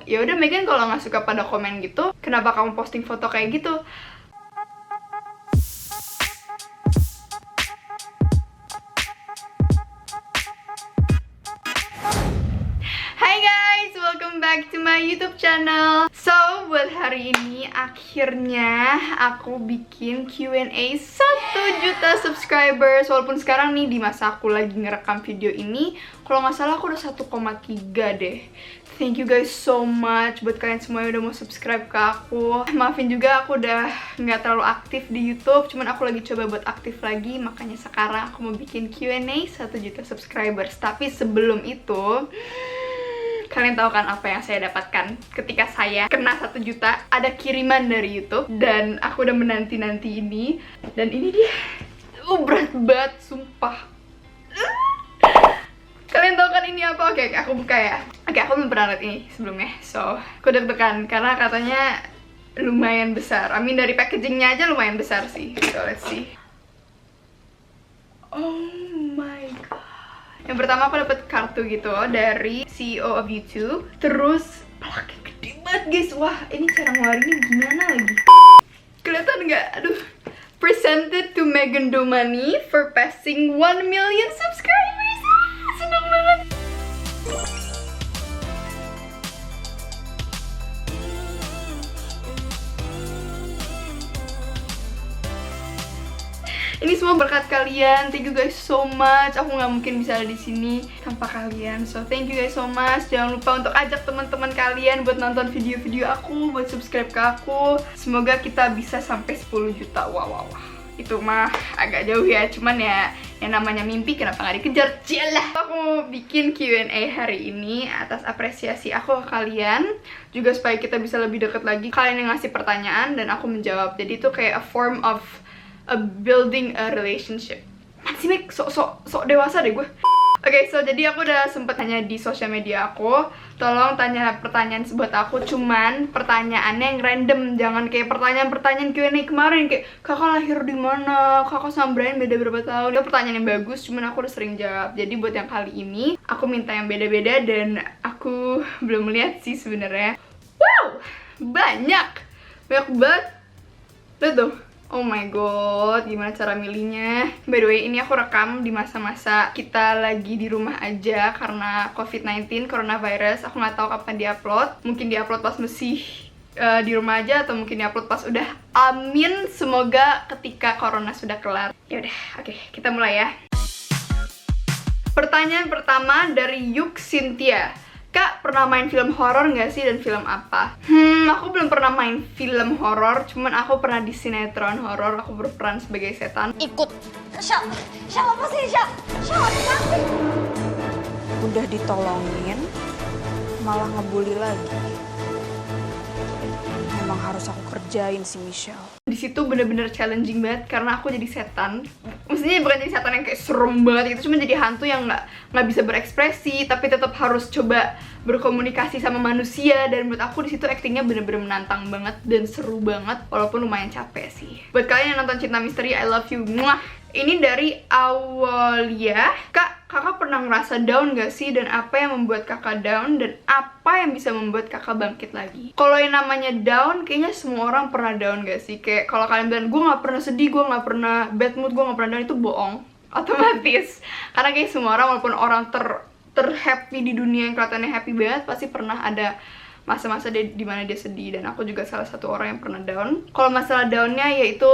ya udah Megan kalau nggak suka pada komen gitu, kenapa kamu posting foto kayak gitu? Hai guys, welcome back to my YouTube channel. So, buat hari ini akhirnya aku bikin Q&A 1 juta subscribers. Walaupun sekarang nih di masa aku lagi ngerekam video ini, kalau nggak salah aku udah 1,3 deh. Thank you guys so much buat kalian semua yang udah mau subscribe ke aku. Maafin juga aku udah nggak terlalu aktif di YouTube, cuman aku lagi coba buat aktif lagi, makanya sekarang aku mau bikin Q&A 1 juta subscribers. Tapi sebelum itu, kalian tahu kan apa yang saya dapatkan ketika saya kena 1 juta? Ada kiriman dari YouTube dan aku udah menanti-nanti ini. Dan ini dia. Berat banget, sumpah. Kalian tahu kan ini apa? Oke, aku buka ya. Oke, aku belum pernah lihat ini sebelumnya. So, aku deg-degan karena katanya lumayan besar. I mean, dari packagingnya aja lumayan besar sih. So, let's see. Oh my god. Yang pertama aku dapet kartu gitu dari CEO of YouTube. Terus plaknya gede banget guys. Wah, ini cara ngeluarinnya gimana lagi? Kelihatan nggak? Aduh. Presented to Megan Domani for passing 1 million subscribers. Senang banget. Ini semua berkat kalian. Thank you guys so much. Aku nggak mungkin bisa ada di sini tanpa kalian. So thank you guys so much. Jangan lupa untuk ajak teman-teman kalian buat nonton video-video aku, buat subscribe ke aku. Semoga kita bisa sampai 10 juta. Wow. Itu mah agak jauh ya. Cuman ya yang namanya mimpi kenapa nggak dikejar? Cialah. Aku mau bikin Q&A hari ini atas apresiasi aku ke kalian. Juga supaya kita bisa lebih dekat lagi. Kalian yang ngasih pertanyaan dan aku menjawab. Jadi itu kayak a form of building a relationship. Masih Meg, sok dewasa deh gue. Oke, so jadi aku udah sempet tanya di sosial media aku, tolong tanya pertanyaan buat aku, cuman pertanyaannya yang random, jangan kayak pertanyaan Q&A kemarin kayak kakak lahir di mana, kakak sama Brian beda berapa tahun. Itu pertanyaan yang bagus, cuman aku udah sering jawab. Jadi buat yang kali ini aku minta yang beda-beda dan aku belum lihat sih sebenarnya. Wow, banyak banget. Lihat tuh. Oh my god, gimana cara milihnya? By the way, ini aku rekam di masa-masa kita lagi di rumah aja karena COVID-19, coronavirus. Aku nggak tahu kapan diupload. Mungkin diupload pas masih di rumah aja atau mungkin diupload pas udah. Amin, semoga ketika corona sudah kelar. Yaudah, oke, kita mulai ya. Pertanyaan pertama dari Yuk Cynthia. Kak, pernah main film horor nggak sih dan film apa? Aku belum pernah main film horor, cuman aku pernah di sinetron horor. Aku berperan sebagai setan. Ikut. Siapa sih? Siapa sih? Udah ditolongin, malah ngebully lagi. Memang harus aku kerjain si Michelle. Di situ bener-bener challenging banget karena aku jadi setan. Maksudnya bukan jadi setan yang kayak serem banget gitu, cuma jadi hantu yang nggak bisa berekspresi tapi tetap harus coba berkomunikasi sama manusia. Dan menurut aku di situ aktingnya bener-bener menantang banget dan seru banget, walaupun lumayan capek sih. Buat kalian yang nonton Cinta Misteri, I love you. Muah. Ini dari Awalia. Kakak pernah ngerasa down gak sih? Dan apa yang membuat kakak down? Dan apa yang bisa membuat kakak bangkit lagi? Kalau yang namanya down, kayaknya semua orang pernah down gak sih? Kayak kalau kalian bilang, gue gak pernah sedih, gue gak pernah bad mood, gue gak pernah down, itu bohong. Otomatis. Karena kayak semua orang, walaupun orang terhappy di dunia yang kelihatannya happy banget, pasti pernah ada masa-masa dimana dia sedih. Dan aku juga salah satu orang yang pernah down. Kalau masalah downnya yaitu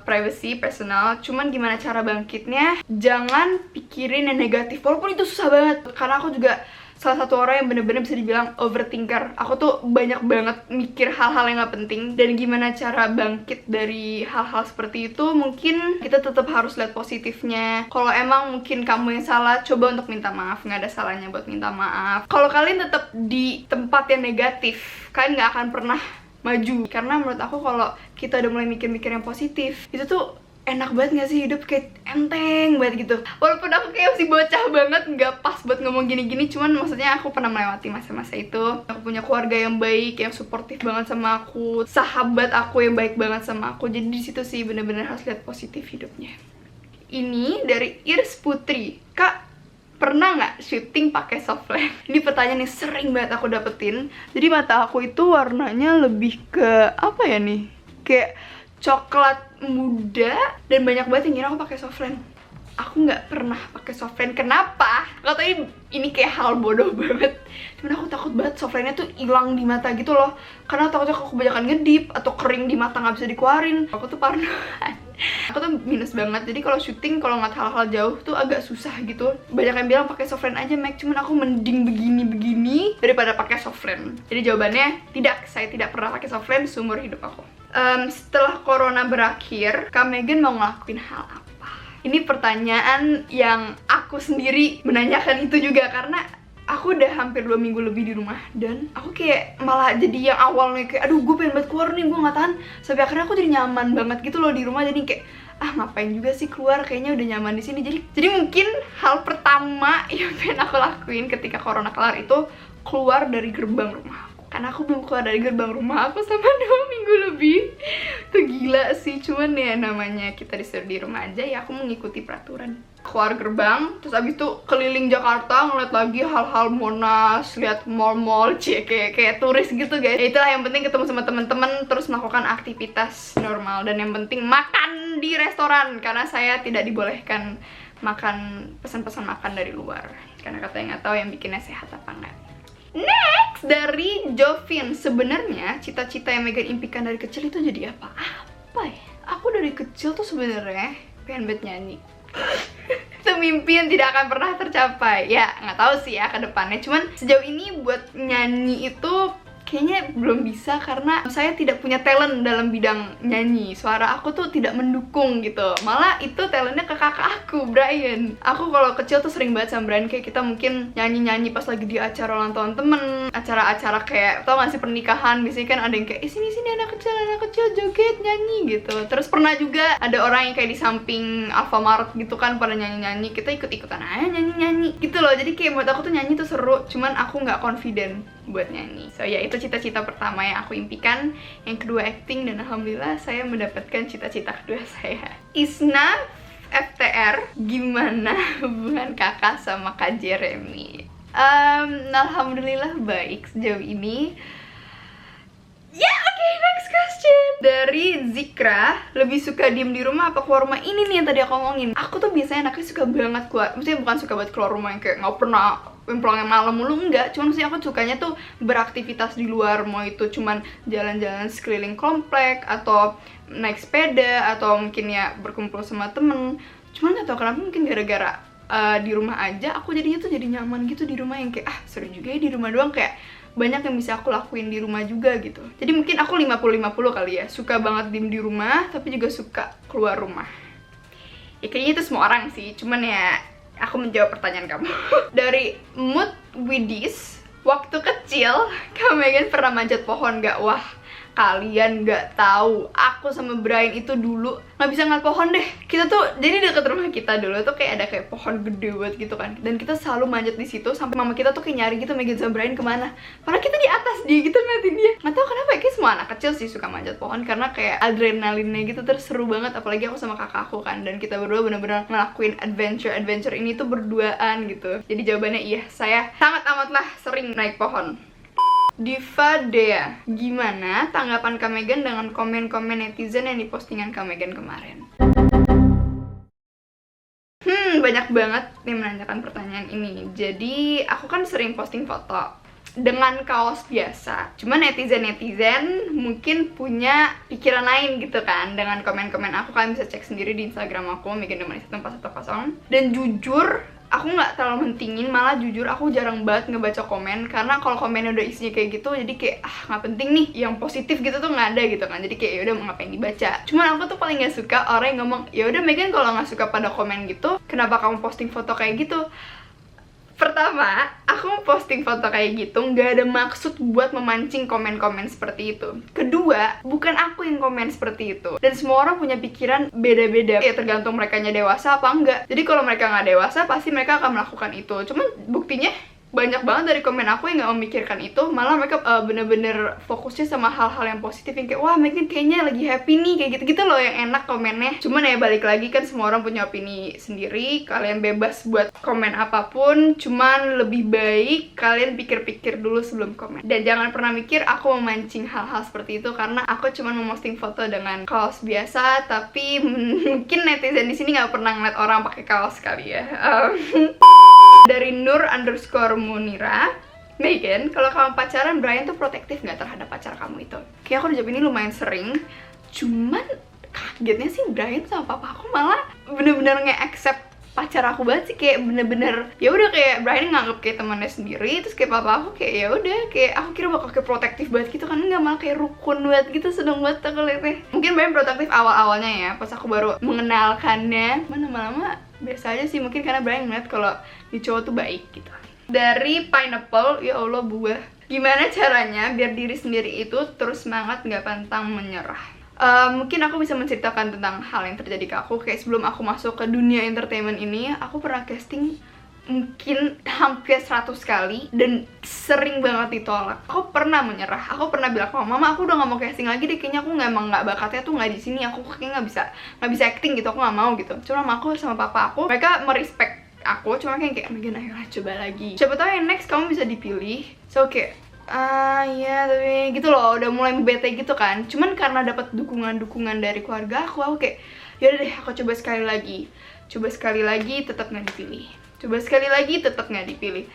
privacy, personal. Cuman gimana cara bangkitnya, jangan pikirin yang negatif, walaupun itu susah banget. Karena aku juga salah satu orang yang bener-bener bisa dibilang overthinker. Aku tuh banyak banget mikir hal-hal yang gak penting. Dan gimana cara bangkit dari hal-hal seperti itu, mungkin kita tetap harus lihat positifnya. Kalau emang mungkin kamu yang salah, coba untuk minta maaf. Gak ada salahnya buat minta maaf. Kalau kalian tetap di tempat yang negatif, kalian gak akan pernah maju. Karena menurut aku kalau kita udah mulai mikir-mikir yang positif, itu tuh enak banget gak sih hidup, kayak enteng banget gitu. Walaupun aku kayak masih bocah banget, nggak pas buat ngomong gini-gini, cuman maksudnya aku pernah melewati masa-masa itu. Aku punya keluarga yang baik, yang suportif banget sama aku, sahabat aku yang baik banget sama aku. Jadi di situ sih bener-bener harus lihat positif hidupnya. Ini dari Irs Putri. Kak, pernah nggak syuting pakai soft lens? Ini pertanyaan yang sering banget aku dapetin. Jadi mata aku itu warnanya lebih ke apa ya nih? Kayak coklat muda dan banyak banget yang ngira aku pakai soft lens. Aku nggak pernah pakai soft lens. Kenapa? Gak tau ini kayak hal bodoh banget. Cuman aku takut banget soft lensnya tuh hilang di mata gitu loh. Karena takutnya aku kebanyakan ngedip atau kering di mata nggak bisa dikeluarin. Aku tuh parnoan. Aku tuh minus banget. Jadi kalau syuting kalau ngeliat hal-hal jauh tuh agak susah gitu. Banyak yang bilang pakai soft lens aja, Mac. Cuman aku mending begini daripada pakai soft lens. Jadi jawabannya tidak. Saya tidak pernah pakai soft lens seumur hidup aku. Setelah corona berakhir, Kak Megan mau ngelakuin hal apa? Ini pertanyaan yang aku sendiri menanyakan itu juga karena aku udah hampir 2 minggu lebih di rumah dan aku kayak malah jadi yang awalnya kayak aduh gue pengen banget keluar nih, gue nggak tahan, sampai akhirnya aku jadi nyaman banget gitu loh di rumah. Jadi kayak ngapain juga sih keluar, kayaknya udah nyaman di sini. Jadi mungkin hal pertama yang pengen aku lakuin ketika corona kelar itu keluar dari gerbang rumah. Karena aku belum keluar dari gerbang rumah aku sama 2 minggu lebih. Tuh gila sih, cuman ya namanya kita disuruh di rumah aja ya aku mengikuti peraturan. Keluar gerbang, terus abis itu keliling Jakarta ngeliat lagi hal-hal Monas, lihat mall-mall, kayak turis gitu guys. Ya itulah yang penting, ketemu sama teman-teman, terus melakukan aktivitas normal. Dan yang penting makan di restoran, karena saya tidak dibolehkan makan pesan-pesan makan dari luar. Karena katanya nggak tahu yang bikinnya sehat apa enggak. Next, dari Jovin. Sebenarnya cita-cita yang Megan impikan dari kecil itu jadi apa? Apa ya? Aku dari kecil tuh sebenarnya pengen banget nyanyi. Itu mimpi yang tidak akan pernah tercapai. Ya, nggak tahu sih ya ke depannya. Cuman sejauh ini buat nyanyi itu kayaknya belum bisa karena saya tidak punya talent dalam bidang nyanyi. Suara aku tuh tidak mendukung gitu. Malah itu talentnya ke kakak aku, Brian. Aku kalau kecil tuh sering banget sama Brian kayak kita mungkin nyanyi-nyanyi pas lagi di acara ulang tahun temen, acara-acara kayak tau gak sih pernikahan, biasanya kan ada yang kayak sini anak kecil joget nyanyi gitu. Terus pernah juga ada orang yang kayak di samping Alfamart gitu kan pada nyanyi-nyanyi, kita ikut-ikutan aja nyanyi-nyanyi gitu loh. Jadi kayak buat aku tuh nyanyi tuh seru, cuman aku nggak confident buat nyanyi. So ya itu cita-cita pertama yang aku impikan. Yang kedua acting, dan alhamdulillah saya mendapatkan cita-cita kedua saya. Isna FTR, gimana hubungan kakak sama Kak Jeremy? Alhamdulillah baik sejauh ini. Ya, oke, next question. Dari Zikra, lebih suka diem di rumah apa keluar rumah? Ini nih yang tadi aku ngomongin. Aku tuh biasanya anaknya suka banget keluar. Maksudnya bukan suka banget keluar rumah yang kayak nggak pernah pulang malam mulu, enggak. Cuman sih aku sukanya tuh beraktivitas di luar. Mau itu cuman jalan-jalan sekeliling komplek, atau naik sepeda, atau mungkin ya berkumpul sama temen. Cuman gak tau kenapa, mungkin gara-gara di rumah aja aku jadinya tuh jadi nyaman gitu di rumah, yang kayak seru juga ya di rumah doang, kayak banyak yang bisa aku lakuin di rumah juga gitu. Jadi mungkin aku 50-50 kali ya, suka banget diem di rumah tapi juga suka keluar rumah. Ya kayaknya itu semua orang sih, cuman ya aku menjawab pertanyaan kamu. Dari Mood Widis, waktu kecil Kak Megan pernah manjat pohon gak? Wah, kalian nggak tahu, aku sama Brian itu dulu nggak bisa ngeliat pohon deh. Kita tuh jadi deket rumah kita dulu tuh kayak ada kayak pohon gede banget gitu kan, dan kita selalu manjat di situ sampai mama kita tuh kayak nyari gitu Megan sama Brian kemana, padahal kita di atas dia gitu ngeliatin dia. Nggak tahu kenapa, kayak semua anak kecil sih suka manjat pohon karena kayak adrenalinnya gitu, terus seru banget. Apalagi aku sama kakak aku kan, dan kita berdua bener-bener ngelakuin adventure ini tuh berduaan gitu. Jadi jawabannya iya, saya sangat amatlah sering naik pohon. Diva Dea, gimana tanggapan Kak Megan dengan komen-komen netizen yang dipostingan Kak Megan kemarin? Banyak banget yang menanyakan pertanyaan ini. Jadi aku kan sering posting foto dengan kaos biasa. Cuma netizen mungkin punya pikiran lain gitu kan dengan komen-komen aku. Kalian bisa cek sendiri di Instagram aku, Megan1410. Dan jujur, aku nggak terlalu mentingin, malah jujur aku jarang banget ngebaca komen. Karena kalau komennya udah isinya kayak gitu, jadi kayak nggak penting nih, yang positif gitu tuh nggak ada gitu kan. Jadi kayak yaudah mau ngapain dibaca. Cuman aku tuh paling nggak suka orang yang ngomong, ya udah Megan kalau nggak suka pada komen gitu, kenapa kamu posting foto kayak gitu? Pertama, aku posting foto kayak gitu nggak ada maksud buat memancing komen-komen seperti itu. Kedua, bukan aku yang komen seperti itu. Dan semua orang punya pikiran beda-beda. Ya tergantung merekanya dewasa apa enggak. Jadi kalau mereka nggak dewasa, pasti mereka akan melakukan itu. Cuman buktinya banyak banget dari komen aku yang nggak memikirkan itu, malah mereka bener-bener fokusnya sama hal-hal yang positif, yang kayak wah Megan kayaknya lagi happy nih, kayak gitu-gitu loh yang enak komennya. Cuman ya balik lagi kan semua orang punya opini sendiri, kalian bebas buat komen apapun, cuman lebih baik kalian pikir-pikir dulu sebelum komen. Dan jangan pernah mikir aku memancing hal-hal seperti itu, karena aku cuman memposting foto dengan kaos biasa, tapi mungkin netizen di sini nggak pernah ngeliat orang pakai kaos kali ya. Dari Nur_Munira, Megan, kalau kamu pacaran, Brian tuh protektif nggak terhadap pacar kamu itu? Kayak aku udah jawab ini lumayan sering, cuman kagetnya sih Brian sama papa aku malah bener-bener nge-accept pacar aku banget sih, kayak bener-bener ya udah, kayak Brian nganggep kayak temannya sendiri, terus kayak papa aku kayak ya udah, kayak aku kira bakal kayak protektif banget gitu kan, nggak, malah kayak rukun banget gitu, seneng banget aku liatnya. Mungkin Brian protektif awal-awalnya ya, pas aku baru mengenalkannya, lama-lama biasa aja sih, mungkin karena Brian ngeliat kalau di cowok tuh baik gitu. Dari Pineapple, ya Allah buah, gimana caranya biar diri sendiri itu terus semangat nggak pantang menyerah? Mungkin aku bisa menceritakan tentang hal yang terjadi ke aku. Kayak sebelum aku masuk ke dunia entertainment ini, aku pernah casting mungkin hampir 100 kali dan sering banget ditolak. Aku pernah menyerah, aku pernah bilang sama mama, aku udah gak mau casting lagi deh, kayaknya aku emang gak bakatnya tuh gak di sini, aku kayaknya gak bisa acting gitu, aku gak mau gitu. Cuma mama aku sama papa aku, mereka merespek aku, cuma kayak Megan ayolah coba lagi, siapa tahu yang next kamu bisa dipilih. So kayak ya tapi gitu loh, udah mulai bete gitu kan. Cuman karena dapat dukungan dari keluarga aku kayak yaudah deh, aku coba sekali lagi, tetap nggak dipilih. Coba sekali lagi, tetap nggak dipilih.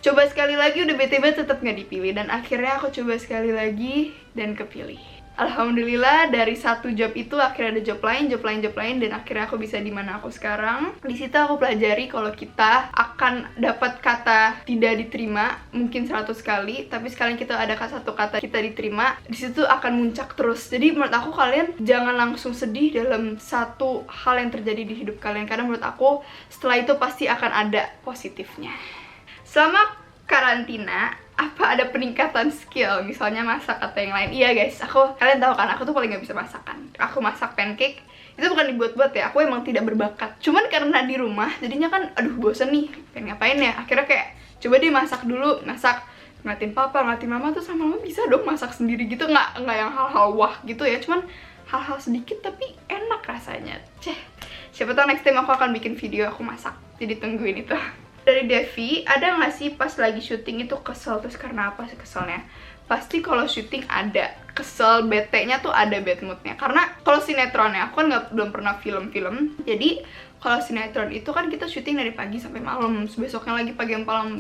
Coba sekali lagi, udah bete banget, tetap nggak dipilih. Dan akhirnya aku coba sekali lagi dan kepilih. Alhamdulillah dari satu job itu akhirnya ada job lain, dan akhirnya aku bisa di mana aku sekarang. Di situ aku pelajari kalau kita akan dapat kata tidak diterima mungkin 100 kali, tapi sekali kita ada satu kata kita diterima, di situ akan muncak terus. Jadi menurut aku kalian jangan langsung sedih dalam satu hal yang terjadi di hidup kalian, karena menurut aku setelah itu pasti akan ada positifnya. Selama karantina, apa ada peningkatan skill, misalnya masak atau yang lain? Iya guys, kalian tahu kan, aku tuh paling gak bisa masakan. Aku masak pancake, itu bukan dibuat-buat ya, aku emang tidak berbakat. Cuman karena di rumah, jadinya kan, aduh bosen nih, pengen ngapain ya? Akhirnya kayak, coba deh masak dulu, ngeliatin papa, ngeliatin mama, tuh sama mama bisa dong masak sendiri gitu. Nggak yang hal-hal wah gitu ya, cuman hal-hal sedikit tapi enak rasanya. Siapa tahu next time aku akan bikin video aku masak, jadi tungguin itu. Dari Devi, ada nggak sih pas lagi syuting itu kesel? Terus karena apa sih keselnya? Pasti kalau syuting ada kesel, bete-nya tuh ada bad mood-nya. Karena kalau sinetronnya, aku kan belum pernah film-film, jadi kalau sinetron itu kan kita syuting dari pagi sampai malam, besoknya lagi pagi malam.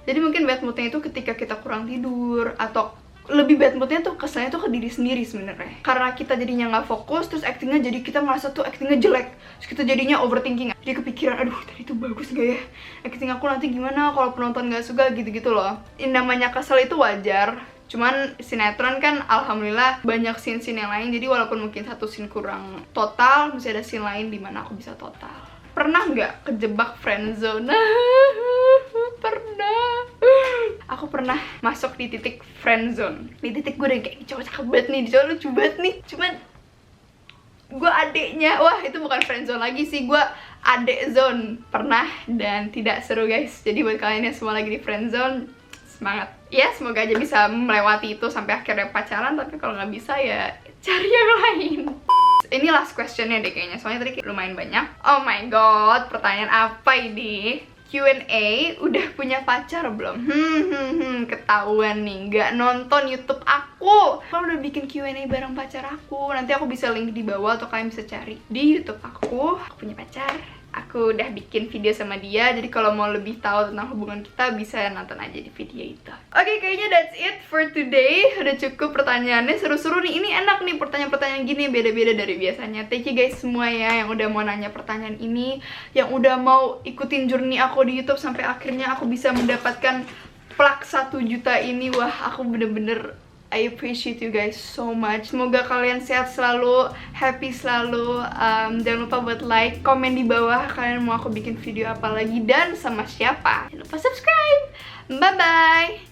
Jadi mungkin bad mood-nya itu ketika kita kurang tidur, atau lebih bad moodnya tuh kesannya tuh ke diri sendiri sebenarnya, karena kita jadinya nggak fokus, terus actingnya jadi kita merasa tuh actingnya jelek, terus kita jadinya overthinking, jadi kepikiran aduh tadi tuh bagus gak ya acting aku, nanti gimana kalau penonton nggak suka, gitu-gitu loh. Namanya kesel itu wajar, cuman sinetron kan alhamdulillah banyak scene-scene yang lain, jadi walaupun mungkin satu scene kurang total, masih ada scene lain dimana aku bisa total. Pernah nggak kejebak friendzone? Pernah. Aku pernah masuk di titik friendzone. Di titik gue udah kayak cowok cakep banget nih, cowok lucu banget nih, cuman gue adeknya, wah itu bukan friendzone lagi sih, gue adek zone. Pernah dan tidak seru guys. Jadi buat kalian yang semua lagi di friendzone, semangat ya, semoga aja bisa melewati itu sampai akhirnya pacaran. Tapi kalau nggak bisa ya cari yang lain. Ini last questionnya deh kayaknya, soalnya tadi lumayan banyak. Oh my god, pertanyaan apa ini? Q&A, udah punya pacar belum? Ketahuan nih, nggak nonton YouTube aku. Kalau udah bikin Q&A bareng pacar aku, nanti aku bisa link di bawah atau kalian bisa cari di YouTube aku. Aku punya pacar, aku udah bikin video sama dia, jadi kalau mau lebih tahu tentang hubungan kita bisa nonton aja di video itu. Oke, kayaknya that's it for today. Udah cukup pertanyaannya, seru-seru nih. Ini enak nih pertanyaan-pertanyaan gini, beda-beda dari biasanya. Thank you guys semua ya yang udah mau nanya pertanyaan ini, yang udah mau ikutin journey aku di YouTube sampai akhirnya aku bisa mendapatkan plak 1 juta ini. Wah, aku bener-bener I appreciate you guys so much. Semoga kalian sehat selalu, happy selalu. Jangan lupa buat like, komen di bawah kalian mau aku bikin video apa lagi dan sama siapa. Jangan lupa subscribe. Bye bye.